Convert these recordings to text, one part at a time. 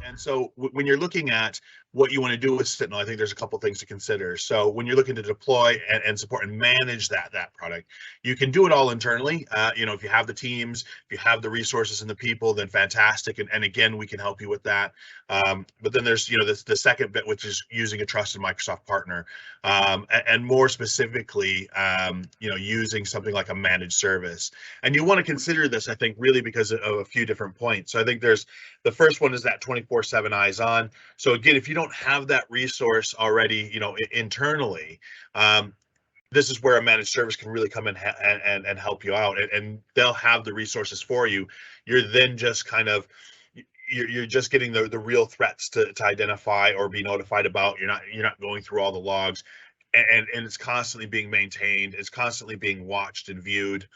And so when you're looking at what you want to do with Sentinel, I think there's a couple things to consider. So when you're looking to deploy and support and manage that product, you can do it all internally. If you have the teams, if you have the resources and the people, then fantastic. And again, we can help you with that. But then there's the second bit, which is using a trusted Microsoft partner, and more specifically, using something like a managed service. And you want to consider this, I think, really because of a few different points. So I think there's the first one is that 24/7 eyes on. So again, if you don't have that resource already, internally, this is where a managed service can really come in and help you out, and they'll have the resources for you. You're then just kind of you're just getting the real threats to identify or be notified about. You're not going through all the logs, and it's constantly being maintained. It's constantly being watched and viewed.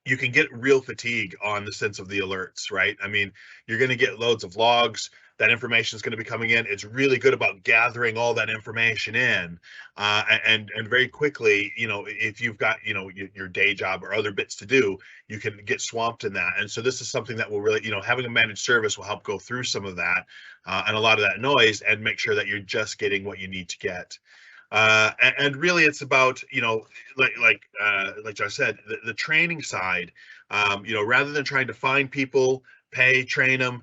You can get real fatigue on the sense of the alerts, right? I mean, you're going to get loads of logs. That information is going to be coming in. It's really good about gathering all that information in, and very quickly, if you've got your day job or other bits to do, you can get swamped in that. And so this is something that will really, having a managed service will help go through some of that and a lot of that noise, and make sure that you're just getting what you need to get. And really, it's about like Josh said, the training side. Rather than trying to find people, pay, train them,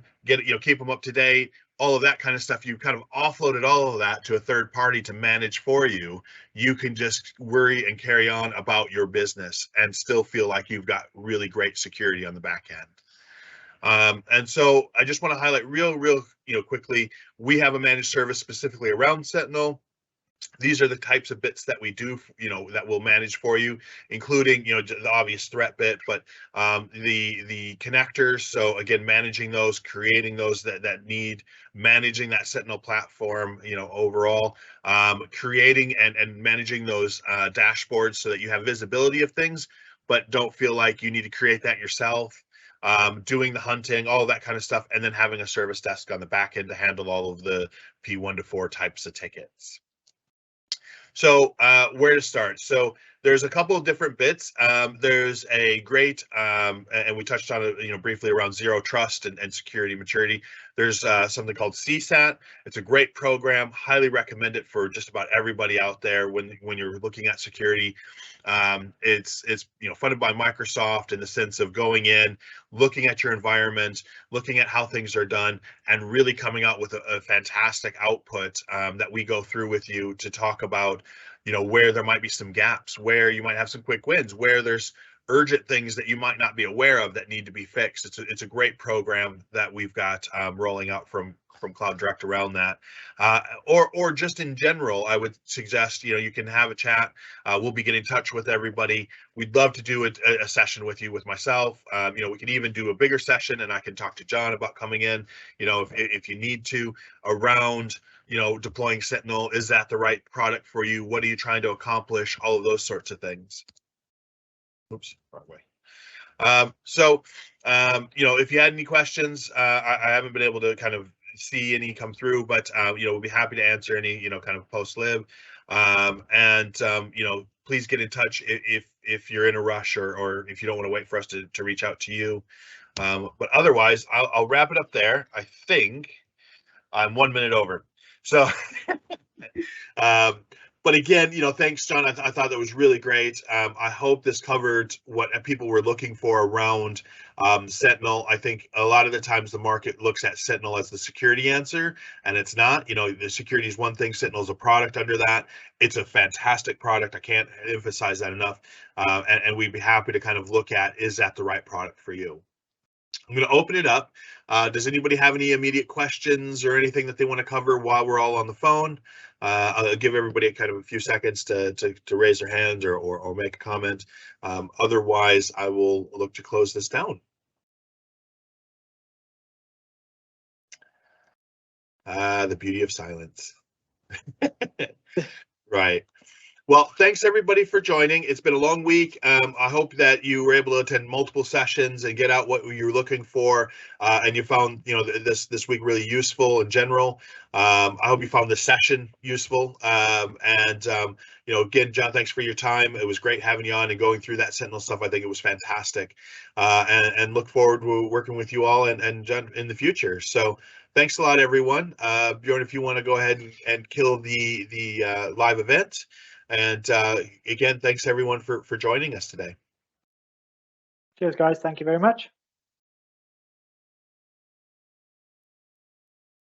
keep them up to date, all of that kind of stuff, you kind of offloaded all of that to a third party to manage for you. You can just worry and carry on about your business and still feel like you've got really great security on the back end. And so I just want to highlight real quickly, we have a managed service specifically around Sentinel. These are the types of bits that we do, that we'll manage for you, including, the obvious threat bit, but the connectors. So again, managing those, creating those that need managing that Sentinel platform, overall, creating and managing those dashboards so that you have visibility of things, but don't feel like you need to create that yourself. Doing the hunting, all of that kind of stuff, and then having a service desk on the back end to handle all of the P1 to 4 types of tickets. So where to start? So there's a couple of different bits. There's a great, and we touched on it, briefly around zero trust and security maturity. There's something called CSAT. It's a great program. Highly recommend it for just about everybody out there when you're looking at security. It's funded by Microsoft in the sense of going in, looking at your environment, looking at how things are done, and really coming out with a fantastic output that we go through with you to talk about, where there might be some gaps, where you might have some quick wins, where there's urgent things that you might not be aware of that need to be fixed. It's a great program that we've got rolling out from Cloud Direct around that, or just in general. I would suggest you can have a chat. We'll be getting in touch with everybody. We'd love to do a session with you, with myself. We can even do a bigger session, and I can talk to John about coming in. If you need to, around deploying Sentinel. Is that the right product for you? What are you trying to accomplish? All of those sorts of things. Oops, wrong way. So, if you had any questions, I haven't been able to kind of see any come through, but we'll be happy to answer any kind of post-lib. Please get in touch if you're in a rush or if you don't want to wait for us to reach out to you. But otherwise, I'll wrap it up there. I think I'm 1 minute over. So, but again, thanks, John. I thought that was really great. I hope this covered what people were looking for around Sentinel. I think a lot of the times the market looks at Sentinel as the security answer, and it's not. The security is one thing. Sentinel is a product under that. It's a fantastic product. I can't emphasize that enough. And we'd be happy to kind of look at, is that the right product for you? I'm going to open it up. Does anybody have any immediate questions or anything that they want to cover while we're all on the phone? I'll give everybody kind of a few seconds to raise their hands or make a comment. Otherwise, I will look to close this down. The beauty of silence. Right. Well, thanks everybody for joining. It's been a long week. I hope that you were able to attend multiple sessions and get out what you're looking for, and you found this week really useful in general. I hope you found this session useful. Again, John, thanks for your time. It was great having you on and going through that Sentinel stuff. I think it was fantastic, and look forward to working with you all and John in the future. So. Thanks a lot, everyone. Bjorn, if you want to go ahead and kill the live event. And again, thanks everyone for joining us today. Cheers, guys. Thank you very much.